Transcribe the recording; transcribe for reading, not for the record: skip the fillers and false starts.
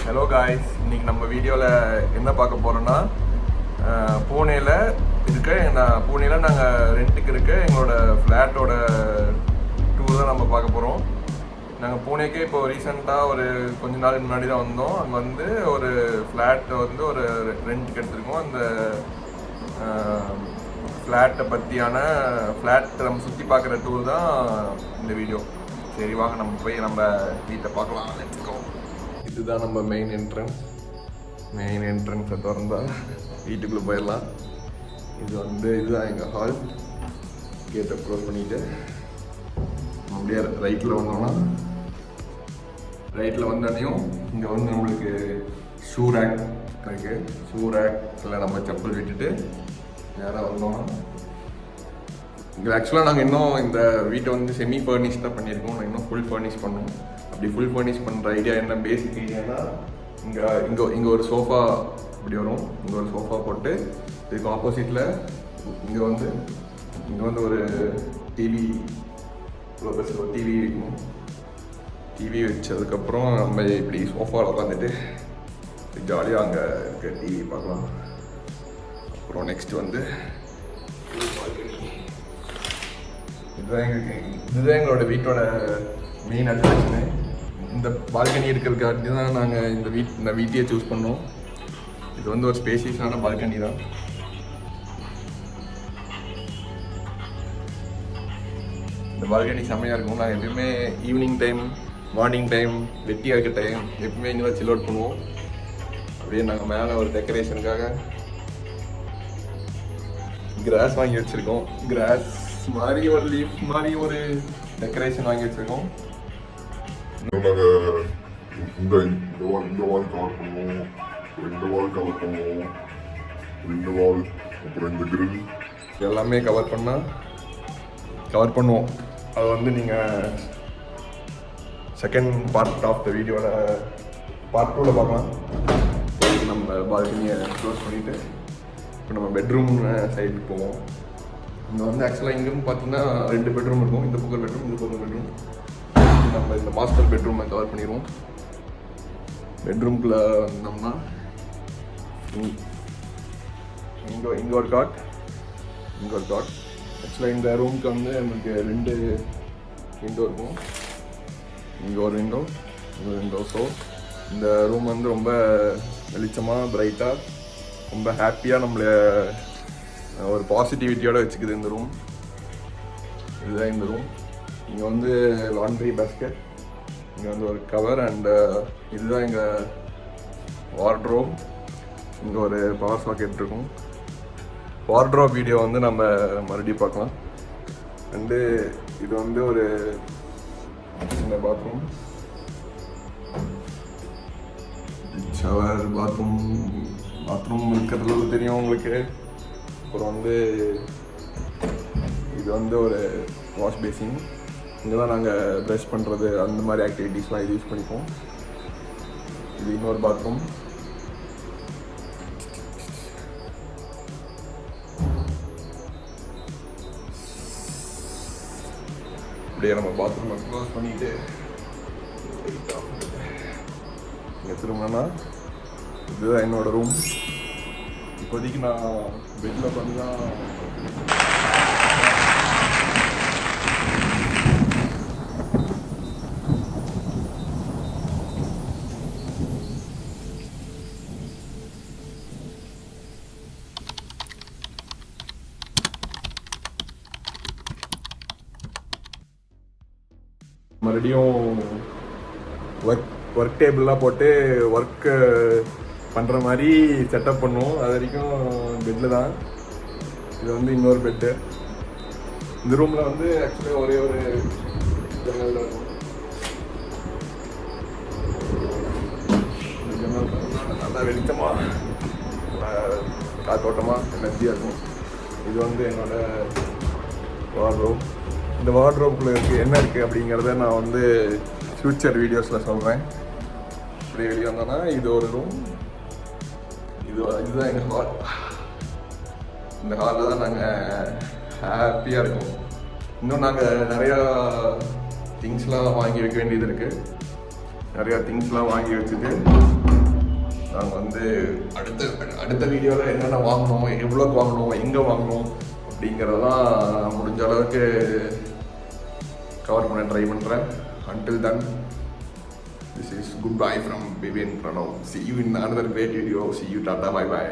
Hello guys, இன்னைக்கு நம்ம வீடியோவில் என்ன பார்க்க போகிறோன்னா பூனேயில் பூனேயில் நாங்கள் ரெண்ட்டுக்கு இருக்க எங்களோட ஃப்ளாட்டோட டூர் தான் நம்ம பார்க்க போகிறோம். நாங்கள் பூனேக்கே இப்போ ரீசெண்டாக ஒரு கொஞ்ச நாள் முன்னாடி தான் வந்தோம். அங்கே வந்து ஒரு ஃப்ளாட்டை வந்து ஒரு ரெண்ட்டுக்கு எடுத்துருக்கோம். அந்த ஃப்ளாட்டை பற்றியான ஃப்ளாட்டை நம்ம சுற்றி பார்க்குற டூர் தான் இந்த வீடியோ. சரி வாங்க நம்ம போய் நம்ம வீட்டை பார்க்கலாம். எடுத்துக்கோம். இதுதான் நம்ம மெயின் என்ட்ரன்ஸை திறந்தா வீட்டுக்குள்ளே போயிடலாம். இதுதான் எங்கள் ஹால். கேட்டை க்ளோஸ் பண்ணிவிட்டு அப்படியே ரைட்டில் வந்தோம்னா வந்தோடனையும் இங்கே வந்து நம்மளுக்கு ஷூ ரேக் இருக்குது. ஷூ ரேக்கில் நம்ம செப்பல் விட்டுட்டு நேராக வந்தோம்னா இங்கே ஆக்சுவலாக நாங்கள் இன்னும் இந்த வீட்டை வந்து செமி ஃபர்னிஷ் தான் பண்ணியிருக்கோம். நாங்கள் இன்னும் ஃபுல் ஃபர்னிஷ் பண்ணோம். அப்படி ஃபுல் ஃபர்னிஷ் பண்ணுற ஐடியா என்ன, பேசிக் ஐடியானா இங்கே ஒரு சோஃபா இப்படி வரும். இங்கே ஒரு சோஃபா போட்டு இதுக்கு ஆப்போசிட்டில் இங்கே வந்து ஒரு டிவி, ஒரு டிவி வைக்கணும். டிவி வச்சதுக்கப்புறம் நம்ம இப்படி சோஃபாவில் உட்காந்துட்டு ஜாலியாக அங்கே இருக்க டிவி பார்க்கலாம். அப்புறம் நெக்ஸ்ட் வந்து இதுதான் எங்களோட வீட்டோட மெயின் அட்ராக்ஷனு. இந்த பால்கனி இருக்கிறதுக்காண்டி தான் நாங்கள் இந்த வீட்டையே சூஸ் பண்ணோம். இது வந்து ஒரு ஸ்பேசியஸான பால்கனி தான். இந்த பால்கனி செம்மையாக இருக்கும். நாங்கள் எப்பயுமே ஈவினிங் டைம், மார்னிங் டைம், வெட்டியாக இருக்க டைம் எப்பவுமே இங்கே தான் சில் அவுட் பண்ணுவோம். அப்படியே நாங்கள் மேலே ஒரு டெக்கரேஷனுக்காக கிராஸ் வாங்கி வச்சுருக்கோம். கிராஸ் மாதிரி ஒரு லீஃப் மாதிரி ஒரு டெக்கரேஷன் வாங்கி வச்சுருக்கோம். இந்த வால் கவர் பண்ணுவோம், இந்த வால் கவர் பண்ணுவோம், இந்த வால், அப்புறம் இந்த கிரில் எல்லாமே கவர் பண்ணுவோம். அது வந்து நீங்கள் செகண்ட் பார்ட் ஆஃப் த வீடியோவில் பார்ட் 2ல் பார்க்கலாம். நம்ம பால்கனியை க்ளோஸ் பண்ணிவிட்டு இப்போ நம்ம பெட்ரூம் சைடுக்கு போவோம். இங்கே வந்து ஆக்சுவலாக இங்கேருந்து பார்த்தீங்கன்னா 2 பெட்ரூம் இருக்கும். இந்த பக்கம் பெட்ரூம், இந்த பக்கம் பெட்ரூம். நம்ம இந்த மாஸ்டர் பெட்ரூமை கவர் பண்ணிடுவோம். பெட்ரூம்குள்ளே வந்தோம்னா இங்கே ஒரு காட். ஆக்சுவலாக இந்த ரூமுக்கு வந்து நமக்கு 2 விண்டோ இருக்கும். இங்கே ஒரு விண்டோ. ஸோ இந்த ரூம் வந்து ரொம்ப வெளிச்சமாக, பிரைட்டாக, ரொம்ப ஹாப்பியாக நம்மளை ஒரு பாசிட்டிவிட்டியோடு வச்சுக்குது இந்த ரூம். இதுதான் இந்த ரூம். இங்கே வந்து லாண்ட்ரி பேஸ்கெட், இங்கே வந்து ஒரு கவர் அண்டு இதுதான் எங்கள் வார்ட்ரோப். இங்கே ஒரு பவர் சாக்கெட் இருக்கும். வார்ட்ரோப் வீடியோ வந்து நம்ம மறுபடியும் பார்க்கலாம். அண்டு இது வந்து ஒரு சின்ன பாத்ரூம், ஷவர், பாத்ரூம் இருக்கிறதுல தெரியும் உங்களுக்கு. அப்புறம் வந்து இது வந்து ஒரு வாஷ் பேசின். இங்கே தான் நாங்கள் ப்ரஷ் பண்ணுறது அந்த மாதிரி ஆக்டிவிட்டீஸ்லாம் இது யூஸ் பண்ணிப்போம். இது இன்னொரு பாத்ரூம். அப்படியே நம்ம பாத்ரூமை க்ளோஸ் பண்ணிட்டு இங்கே திரும்பினா இதுதான் என்னோடய ரூம். இப்போதைக்கு நான் பெட்டில் உட்காந்து தான் மறுபடியும் ஒர்க் டேபிள்லாம் போட்டு ஒர்க்கு பண்ணுற மாதிரி செட்டப் பண்ணுவோம். அது வரைக்கும் பெட்டில் தான். இது வந்து இன்னொரு பெட்டு. இந்த ரூமில் வந்து ஆக்சுவலாக ஒரே ஒரு ஜன்னல் இருக்கும். நல்லா வெளிச்சமாக, காத்தோட்டமாக, எனர்ஜியாக இருக்கும். இது வந்து என்னோடய வார்ட்ரோப். இந்த வார்ட்ரோப்புக்குள்ளே என்ன இருக்குது அப்படிங்கிறத நான் வந்து ஃப்யூச்சர் வீடியோஸில் சொல்கிறேன். இப்படி வெளியே வந்தோன்னா இது ஒரு ரூம். இதுதான் எங்கள் ஹால். இந்த ஹாலில் தான் நாங்கள் ஹாப்பியாக இருக்கோம். இன்னும் நாங்கள் நிறையா திங்ஸ்லாம் வாங்கி வைக்க வேண்டியது இருக்குது. நிறையா திங்ஸ்லாம் வாங்கி வச்சுட்டு வந்து அடுத்த வீடியோவில் என்னென்ன வாங்கணும், எவ்வளோக்கு வாங்கணும், எங்கே வாங்கணும் அப்படிங்கிறதெல்லாம் முடிஞ்ச அளவுக்கு கவர் பண்ண ட்ரை பண்ணுறேன். Until then, this is goodbye from Vibinx Pranav. See you in another great video. See you, tata, bye bye.